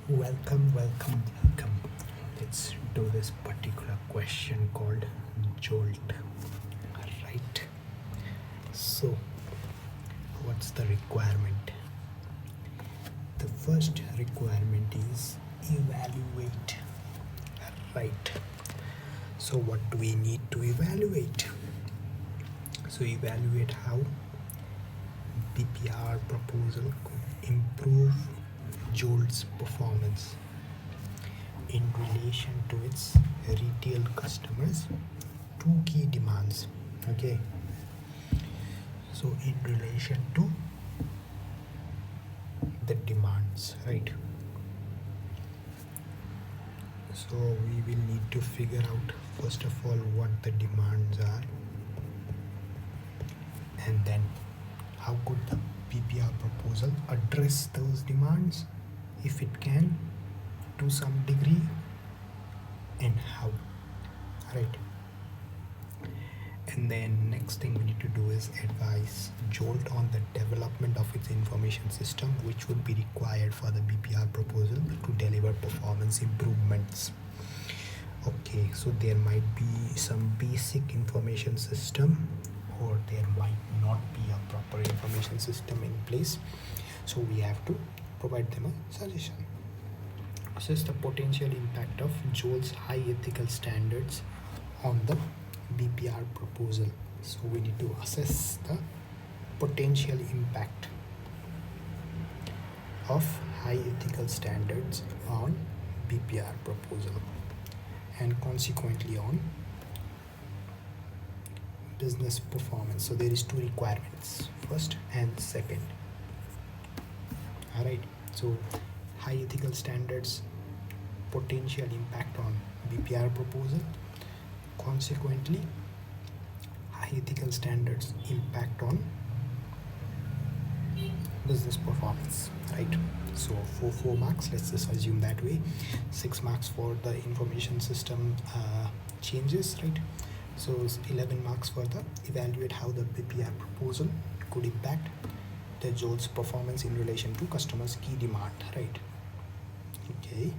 Welcome. Let's do this particular question called Jolt. Right. So, what's the requirement? The first requirement is evaluate. Right. So, what do we need to evaluate? So, evaluate how BPR proposal could improve Jolt's performance in relation to its retail customers. Two key demands. Okay, so in relation to the demands, right? So we will need to figure out first of all what the demands are, and then how could the PPR proposal address those demands, if it can, to some degree, and how, right? And then next thing we need to do is advise Jolt on the development of its information system, which would be required for the BPR proposal to deliver performance improvements. Okay, so there might be some basic information system, or there might not be a proper information system in place. So we have to provide them a suggestion. Assess the potential impact of Jolt's high ethical standards on the BPR proposal. So we need to assess the potential impact of high ethical standards on BPR proposal, and consequently on business performance. So there is two requirements, first and second. All right, so high ethical standards, potential impact on BPR proposal, consequently high ethical standards impact on business performance, right? So for 4 marks, let's just assume that way. 6 marks for the information system changes, right? So 11 marks for the evaluate how the BPR proposal could impact the Jolt's performance in relation to customers' key demand, right? Okay.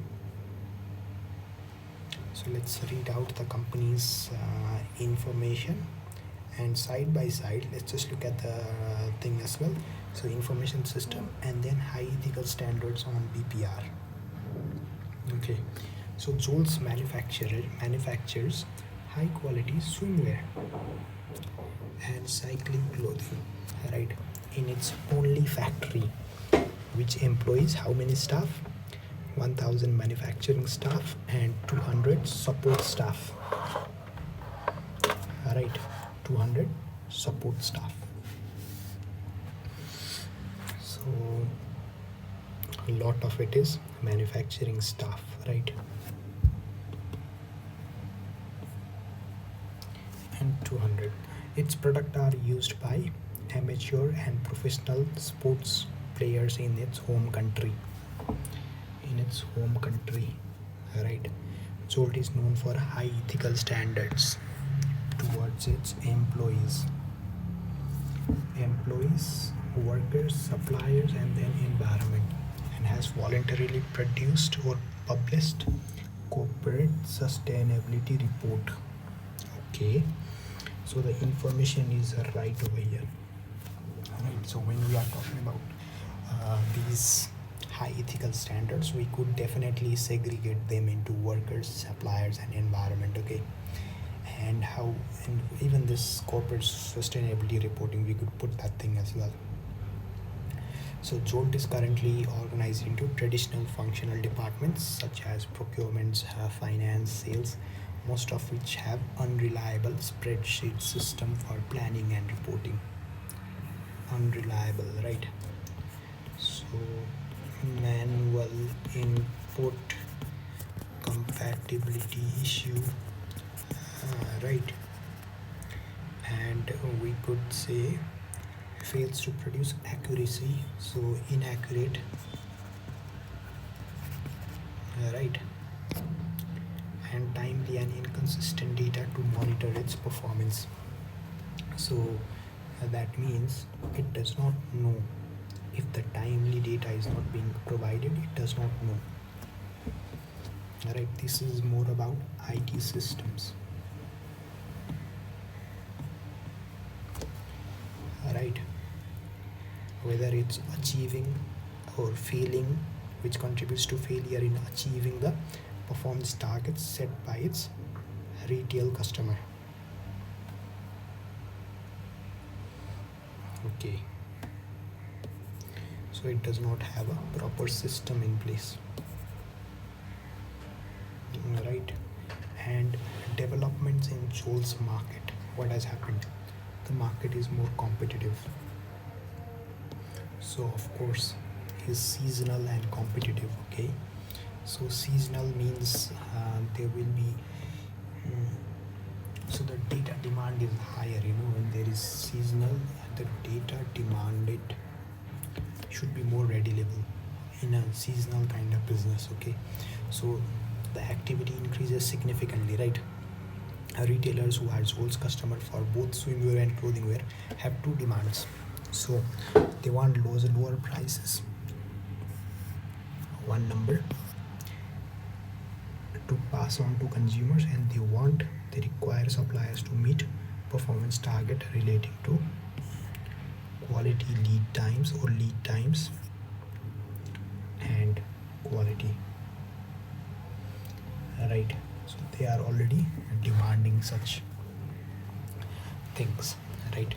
So let's read out the company's information, and side by side let's just look at the thing as well. So information system and then high ethical standards on BPR. Okay, so Jolt's manufactures high quality swimwear and cycling clothing, right, in its only factory, which employs how many staff? 1000 manufacturing staff and 200 support staff. Right, 200 support staff. So a lot of it is manufacturing staff, right? And 200. Its products are used by amateur and professional sports players in its home country. Right? Jolt is known for high ethical standards towards its employees, workers, suppliers, and then environment, and has voluntarily produced or published corporate sustainability report. Okay, so the information is right over here. Right, so when we are talking about these high ethical standards, we could definitely segregate them into workers, suppliers, and environment. Okay, and how, and even this corporate sustainability reporting, we could put that thing as well. So Jolt is currently organized into traditional functional departments such as procurement, finance, sales, most of which have unreliable spreadsheet system for planning and reporting. Unreliable, right? So manual input compatibility issue, right? And we could say fails to produce accuracy, so inaccurate, right? And timely and inconsistent data to monitor its performance. So that means it does not know if the timely data is not being provided. It does not know Right, this is more about IT systems. Right, whether it's achieving or failing, which contributes to failure in achieving the performance targets set by its retail customer. Okay, so it does not have a proper system in place. Right, and developments in Jolt's market. What has happened? The market is more competitive. So of course, is seasonal and competitive. Okay, so seasonal means there will be so the data demand is higher. When there is seasonal, the data demanded should be more readable in a seasonal kind of business. Okay, so the activity increases significantly, right? Retailers who are Zol's customer for both swimwear and clothing wear have two demands. So they want lower prices, one number, to pass on to consumers, and they require suppliers to meet performance target relating to quality, lead times and quality. Right, so they are already demanding such things. Right,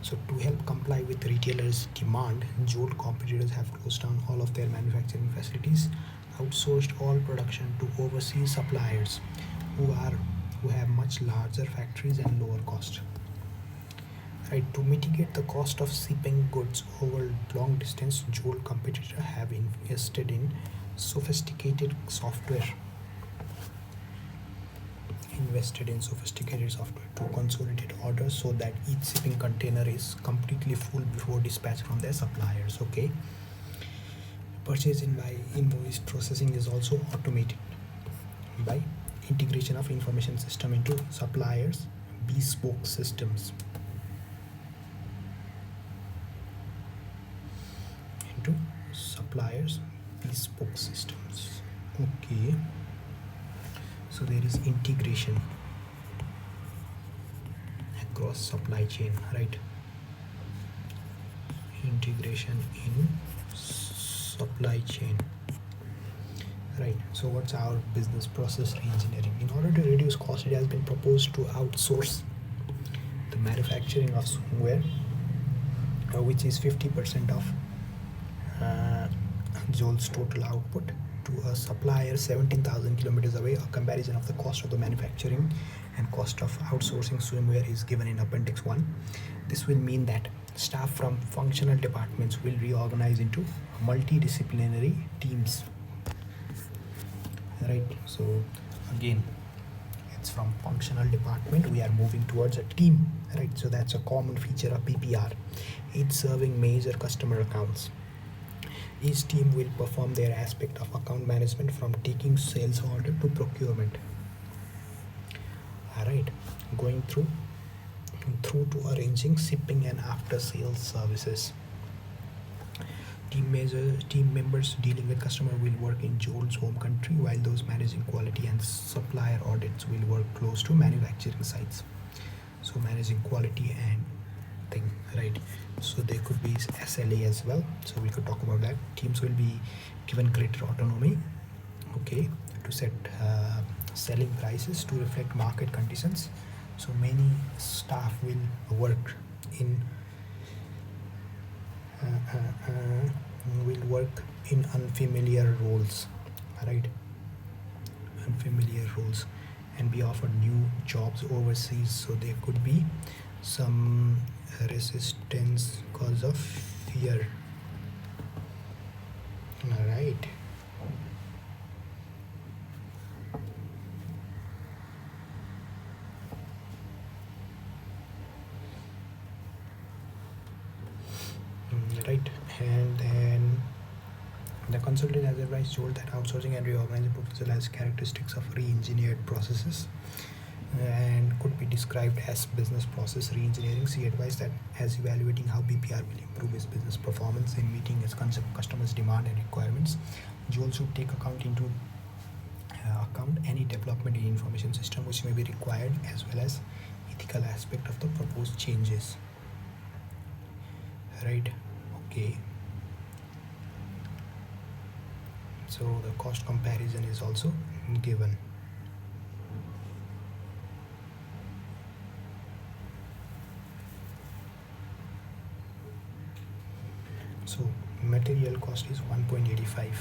so to help comply with retailers demand, Jolt competitors have closed down all of their manufacturing facilities, outsourced all production to overseas suppliers who have much larger factories and lower cost. Right, to mitigate the cost of shipping goods over long distance, Jolt competitors have invested in sophisticated software to consolidate orders so that each shipping container is completely full before dispatch from their suppliers. Okay, purchase by invoice processing is also automated by integration of information system into suppliers bespoke systems. Into suppliers bespoke systems. Okay, so there is integration across supply chain. Right, integration in supply chain. Right, so what's our business process reengineering? In order to reduce cost, it has been proposed to outsource the manufacturing of swimwear, which is 50% of uh, Jolt's total output, to a supplier 17,000 kilometers away. A comparison of the cost of the manufacturing and cost of outsourcing swimwear is given in Appendix 1. This will mean that staff from functional departments will reorganize into multidisciplinary teams. Right, so again, it's from functional department we are moving towards a team. Right, so that's a common feature of PPR. Each serving major customer accounts. Each team will perform their aspect of account management, from taking sales order to procurement. Alright, going through to arranging shipping and after sales services. Team members dealing with customer will work in Jolt's home country, while those managing quality and supplier audits will work close to manufacturing sites. So managing quality and thing, right? So there could be SLA as well. So we could talk about that. Teams will be given greater autonomy, okay, to set selling prices to reflect market conditions. So many staff will work in unfamiliar roles, right? Unfamiliar roles, and be offered new jobs overseas. So there could be some resistance because of fear. All right. Right, and then the consultant has advised Jolt that outsourcing and reorganizing proposal has characteristics of re-engineered processes and could be described as business process re-engineering. She advised that as evaluating how PPR will improve its business performance in meeting its customers' demand and requirements, Jolt should take account into account any development in information system which may be required, as well as ethical aspect of the proposed changes. Right? Okay. So the cost comparison is also given. So material cost is 1.85.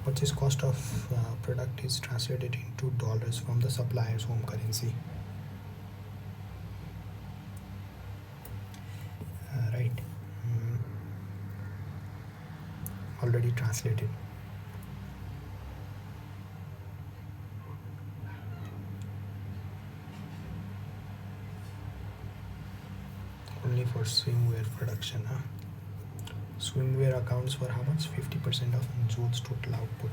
Purchase cost of product is translated into dollars from the supplier's home currency. Right. Already translated. Only for swimwear production. Swimwear accounts for how much? 50% of Jolt's total output.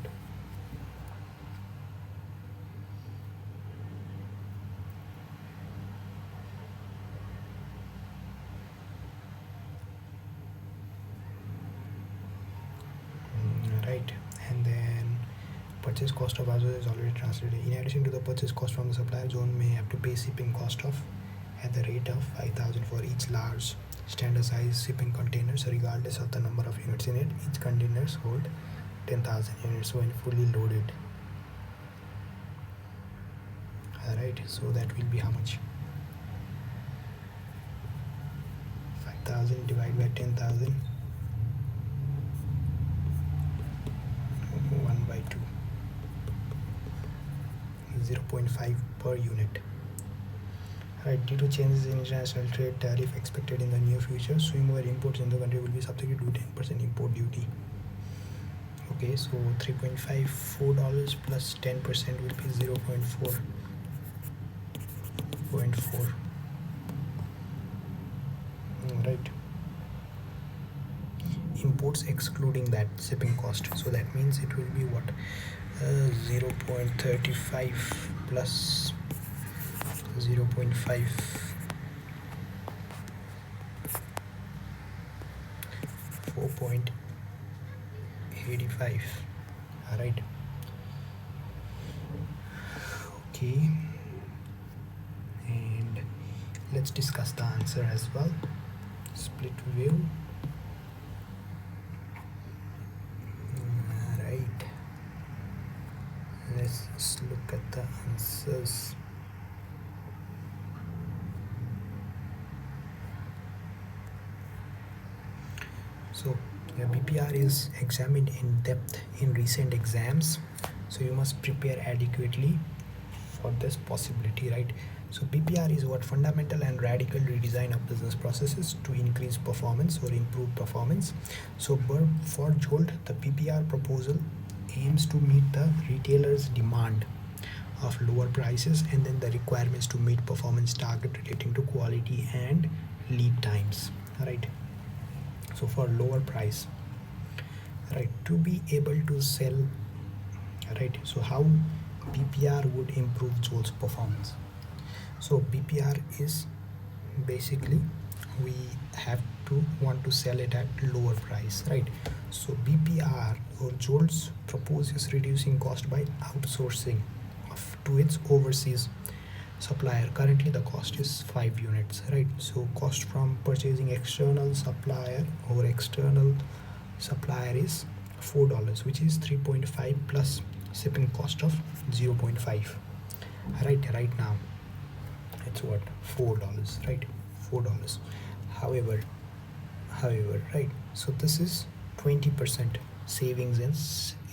Right. And then purchase cost of Azure is already translated. In addition to the purchase cost from the supplier, zone may have to pay shipping cost of at the rate of 5,000 for each large standard size shipping containers, regardless of the number of units in it. Each containers hold 10,000 units when fully loaded. Alright, so that will be how much? 5,000 divided by 10,000. 1 by 2. 0.5 per unit. Right, due to changes in international trade tariff expected in the near future, swimwear imports in the country will be subject to 10% import duty. Okay, so 3.5, $4 plus 10% will be 0.4. 0.4. Right. Imports excluding that shipping cost. So that means it will be what? 0.35 plus 0.5. 4.85. Alright. Okay. And let's discuss the answer as well. Split view. Right. Let's just look at the answers. So your BPR is examined in depth in recent exams, so you must prepare adequately for this possibility, right? So BPR is what? Fundamental and radical redesign of business processes to increase performance or improve performance. So for Jolt, the BPR proposal aims to meet the retailer's demand of lower prices and then the requirements to meet performance target relating to quality and lead times, right? So for lower price, right, to be able to sell, right? So how BPR would improve Jolt's performance? So BPR is basically we have to want to sell it at lower price, right? So BPR or Jolt's proposes reducing cost by outsourcing to its overseas supplier. Currently the cost is 5 units, right? So cost from purchasing external supplier or external supplier is $4, which is 3.5 plus shipping cost of 0.5. Right now it's what? $4, right? $4. However, right, so this is 20% savings and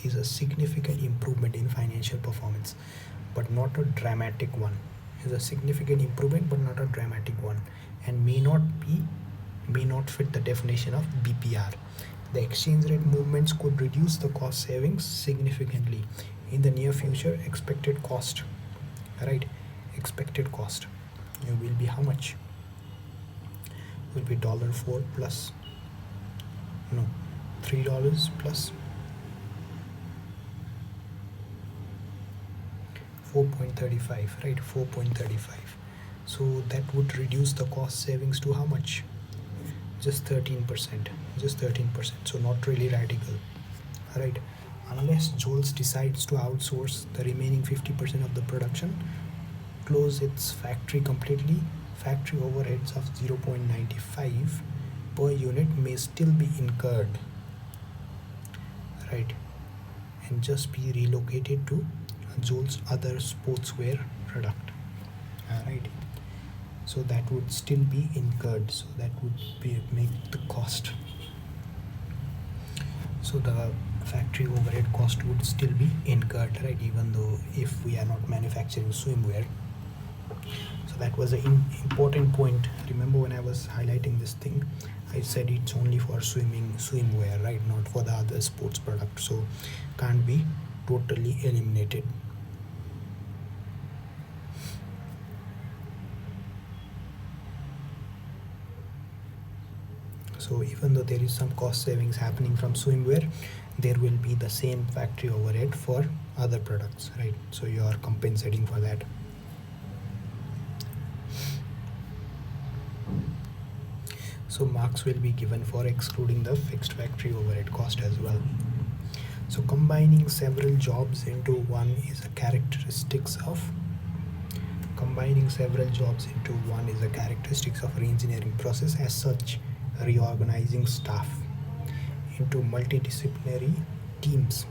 is a significant improvement in financial performance, but not a dramatic one. Is a significant improvement but not a dramatic one, and may not fit the definition of BPR. The exchange rate movements could reduce the cost savings significantly in the near future. Expected cost, right? Expected cost will be how much? Will be $4 plus $3 plus 4.35, right? 4.35. So that would reduce the cost savings to how much? Just 13%. So not really radical, right? unless Jolt decides to outsource the remaining 50% of the production, close its factory completely, factory overheads of 0.95 per unit may still be incurred, right, and just be relocated to Jolt's other sportswear product, right. So that would still be incurred. So that would make the cost. So the factory overhead cost would still be incurred, right? Even though if we are not manufacturing swimwear. So that was an important point. Remember when I was highlighting this thing, I said it's only for swimwear, right? Not for the other sports product. So can't be totally eliminated. So even though there is some cost savings happening from swimwear, there will be the same factory overhead for other products, right? So you are compensating for that. So marks will be given for excluding the fixed factory overhead cost as well. So combining several jobs into one is a characteristics of re-engineering process. As such, reorganizing staff into multidisciplinary teams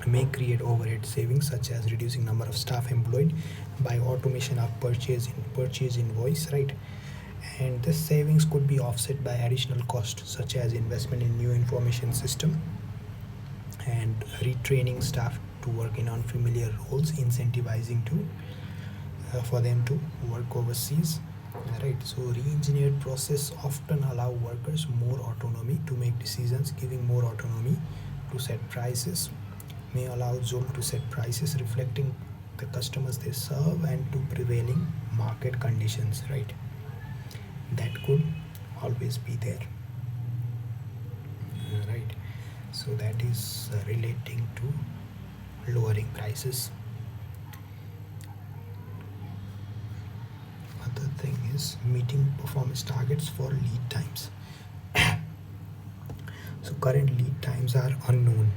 may create overhead savings, such as reducing number of staff employed by automation of purchase invoice, right. And this savings could be offset by additional costs such as investment in new information system and retraining staff to work in unfamiliar roles, incentivizing to for them to work overseas, right. So re-engineered process often allow workers more autonomy to make decisions. Giving more autonomy to set prices may allow Zoll to set prices reflecting the customers they serve and to prevailing market conditions, right. That could always be there, right. So that is relating to lowering prices. Other thing is meeting performance targets for lead times. So current lead times are unknown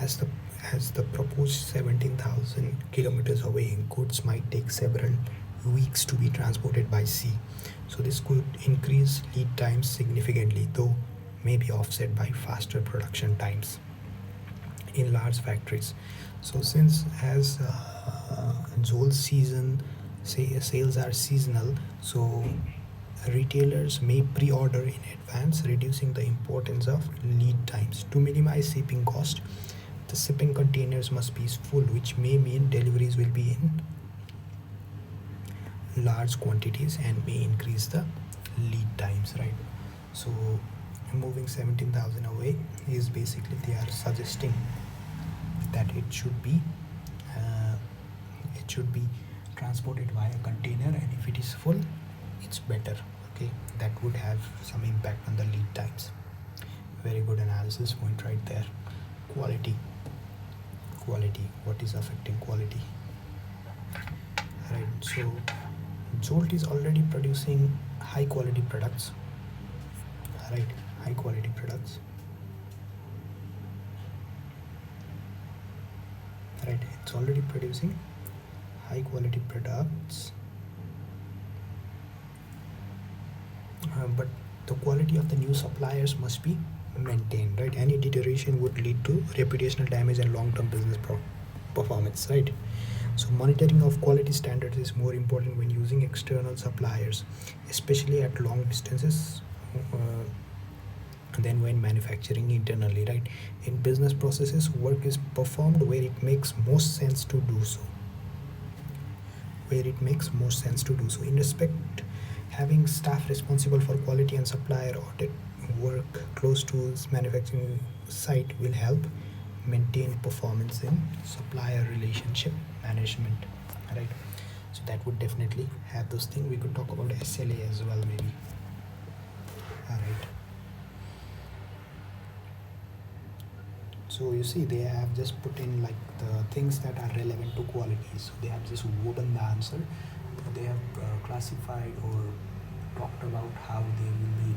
as the proposed 17,000 kilometers away, goods might take several weeks to be transported by sea. So this could increase lead times significantly, though may be offset by faster production times in large factories. So since as Zoll sales are seasonal, so retailers may pre-order in advance, reducing the importance of lead times. To minimize shipping cost, the shipping containers must be full, which may mean deliveries will be in large quantities and may increase the lead times, right. So moving 17,000 away is basically they are suggesting that uh, it should be transported via container, and if it is full it's better. Okay, that would have some impact on the lead times. Very good analysis point right there. Quality, what is affecting quality, right. So Jolt is already producing high quality products, right. High quality products, right. It's already producing high quality products, but the quality of the new suppliers must be maintained, right. Any deterioration would lead to reputational damage and long term business performance, right. So monitoring of quality standards is more important when using external suppliers, especially at long distances, than when manufacturing internally, right. In business processes, work is performed where it makes most sense to do so. In respect, having staff responsible for quality and supplier audit work close to its manufacturing site will help maintain performance in supplier relationship management, right. So that would definitely have those things. We could talk about SLA as well, maybe. All right. So you see, they have just put in like the things that are relevant to quality. So they have just written the answer. They have classified or talked about how they will be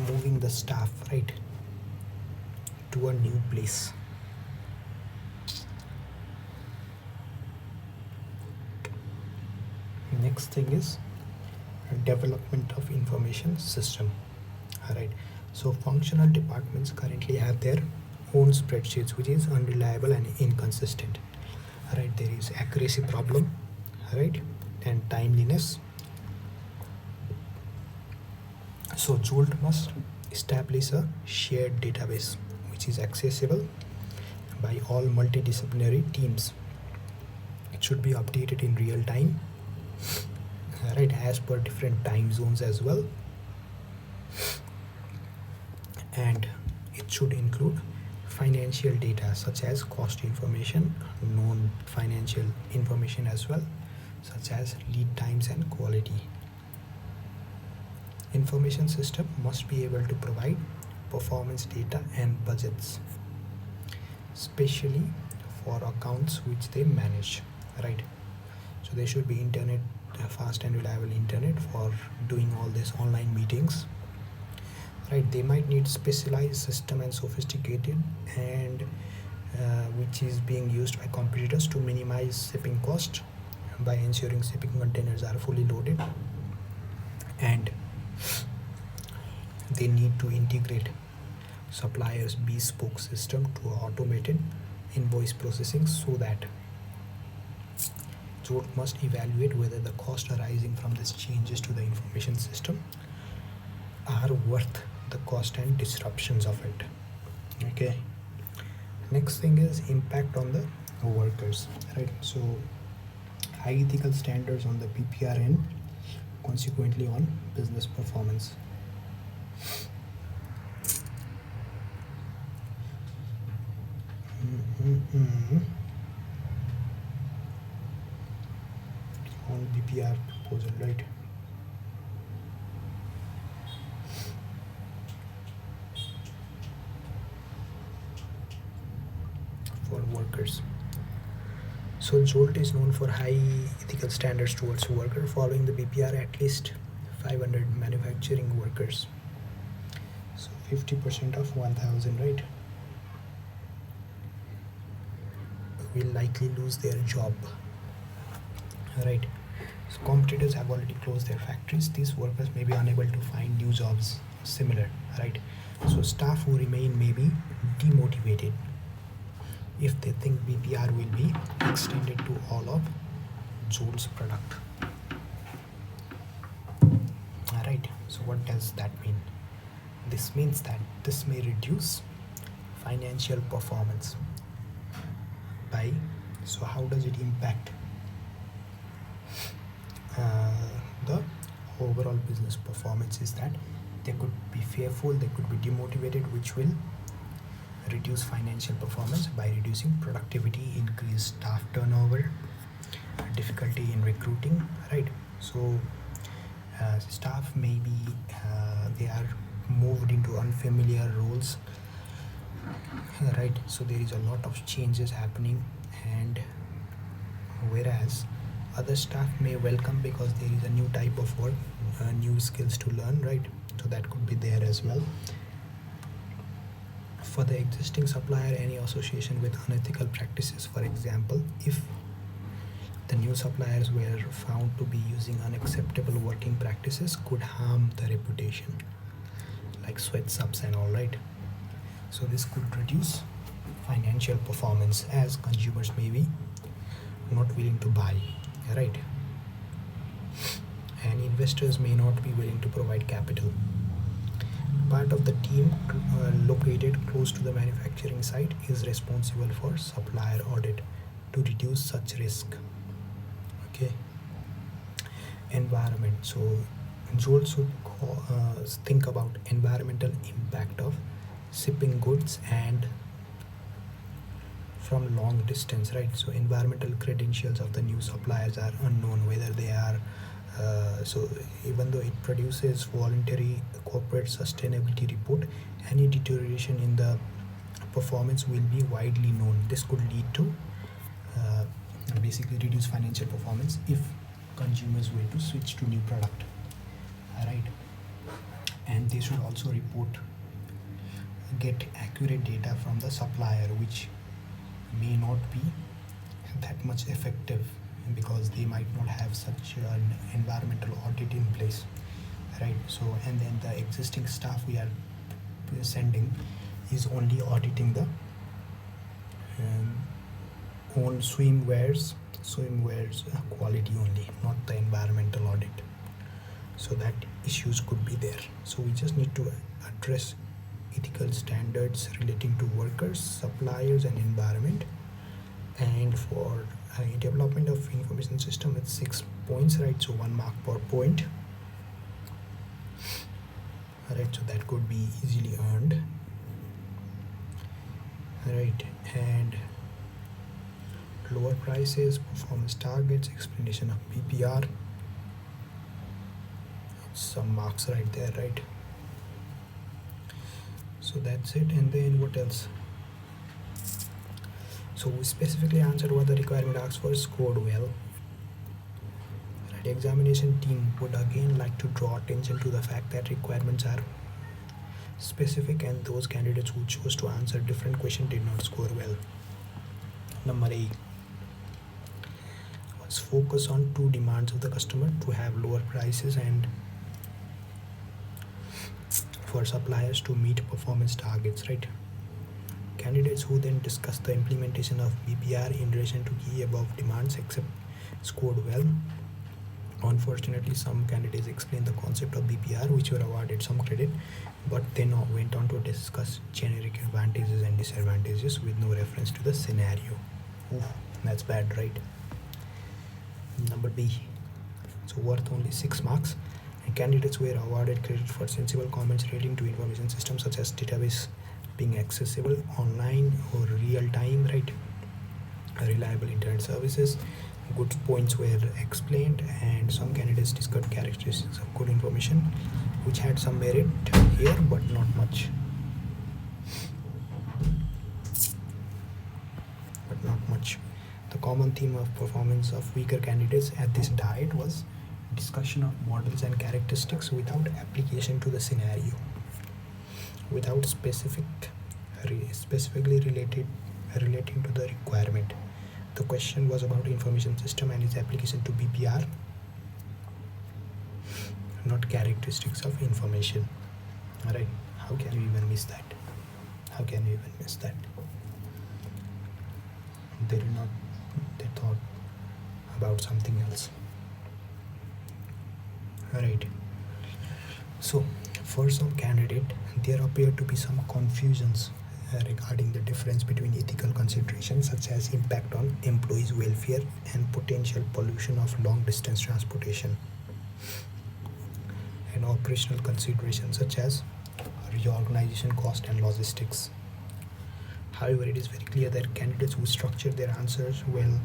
moving the staff, right, to a new place. Next thing is development of information system. All right. So functional departments currently have their own spreadsheets, which is unreliable and inconsistent. All right. There is accuracy problem, all right, and timeliness. So Jolt must establish a shared database which is accessible by all multidisciplinary teams. It should be updated in real time, right, as per different time zones as well, and it should include financial data such as cost information, non financial information as well, such as lead times and quality. Information system must be able to provide performance data and budgets, especially for accounts which they manage, right? So there should be internet, fast and reliable internet for doing all these online meetings, right? They might need specialized system and sophisticated and which is being used by competitors to minimize shipping cost by ensuring shipping containers are fully loaded, and they need to integrate suppliers bespoke system to automated invoice processing, so that Zolt must evaluate whether the cost arising from these changes to the information system are worth the cost and disruptions of it. Okay. Next thing is impact on the workers, right? So high ethical standards on the PPR and consequently on business performance. Mm-hmm. On BPR proposal, right? For workers. So Jolt is known for high ethical standards towards worker. Following the BPR, at least 500 manufacturing workers. So 50% of 1,000, right, will likely lose their job. Right. So competitors have already closed their factories. These workers may be unable to find new jobs similar, right? So staff who remain may be demotivated if they think BPR will be extended to all of Jolt's product. Alright, so what does that mean? This means that this may reduce financial performance by, so how does it impact the overall business performance? Is that they could be fearful, they could be demotivated, which will reduce financial performance by reducing productivity, increase staff turnover, difficulty in recruiting, right? So staff may be they are moved into unfamiliar roles, right? So there is a lot of changes happening, and whereas other staff may welcome because there is a new type of work, new skills to learn, right? So that could be there as well. For the existing supplier, any association with unethical practices, for example, if the new suppliers were found to be using unacceptable working practices, could harm the reputation, like sweat-ups and all, right? So this could reduce financial performance as consumers may be not willing to buy, right? And investors may not be willing to provide capital. Part of the team located close to the manufacturing site is responsible for supplier audit to reduce such risk. Okay. Environment. So Joel should think about environmental impact of shipping goods and from long distance, right? So environmental credentials of the new suppliers are unknown, whether they are so even though it produces voluntary corporate sustainability report, any deterioration in the performance will be widely known. This could lead to basically reduce financial performance if consumers were to switch to new product. Alright. and they should also get accurate data from the supplier, which may not be that much effective because they might not have such an environmental audit in place, right? So and then the existing staff we are sending is only auditing the um, own swimwears quality only, not the environmental audit. So that issues could be there. So we just need to address ethical standards relating to workers, suppliers, and environment. And for development of information system, it's 6 points, right? So 1 mark per point. Right, so that could be easily earned. Right, and lower prices, performance targets, explanation of PPR, some marks right there, right? So that's it. And then what else? So we specifically answered what the requirement asks for, scored well. Right, examination team would again like to draw attention to the fact that requirements are specific and those candidates who chose to answer different questions did not score well. Number 8 was focus on two demands of the customer: to have lower prices and for suppliers to meet performance targets, right? Candidates who then discuss the implementation of BPR in relation to key above demands except scored well. Unfortunately, some candidates explained the concept of BPR, which were awarded some credit, but then went on to discuss generic advantages and disadvantages with no reference to the scenario. Oof, that's bad, right? Number B, so worth only 6 marks, and candidates were awarded credit for sensible comments relating to information systems such as database being accessible online or real time, right? Reliable internet services. Good points were explained, and some candidates discussed characteristics of good information, which had some merit here but not much. The common theme of performance of weaker candidates at this diet was discussion of models and characteristics without application to the scenario, without specifically relating to the requirement. The question was about information system and its application to BPR, not characteristics of information. Alright, how can you even miss that? They thought about something else. Alright, so for some candidate there appeared to be some confusions regarding the difference between ethical considerations such as impact on employees' welfare and potential pollution of long distance transportation, and operational considerations such as reorganization cost and logistics. However, it is very clear that candidates who structured their answers well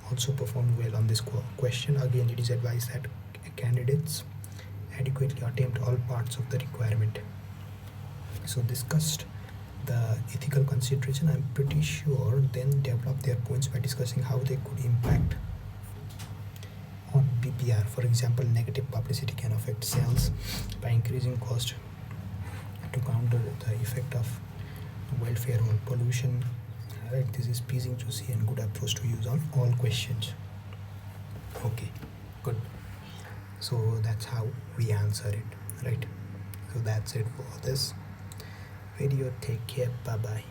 also performed well on this question. Again, it is advised that candidates adequately attempt all parts of the requirement. So discussed the ethical consideration, I'm pretty sure, then develop their points by discussing how they could impact on BPR. For example, negative publicity can affect sales by increasing cost to counter the effect of welfare or pollution. Right, this is pleasing to see and good approach to use on all questions. Okay, good. So that's how we answer it, right? So that's it for this video. Take care. Bye bye.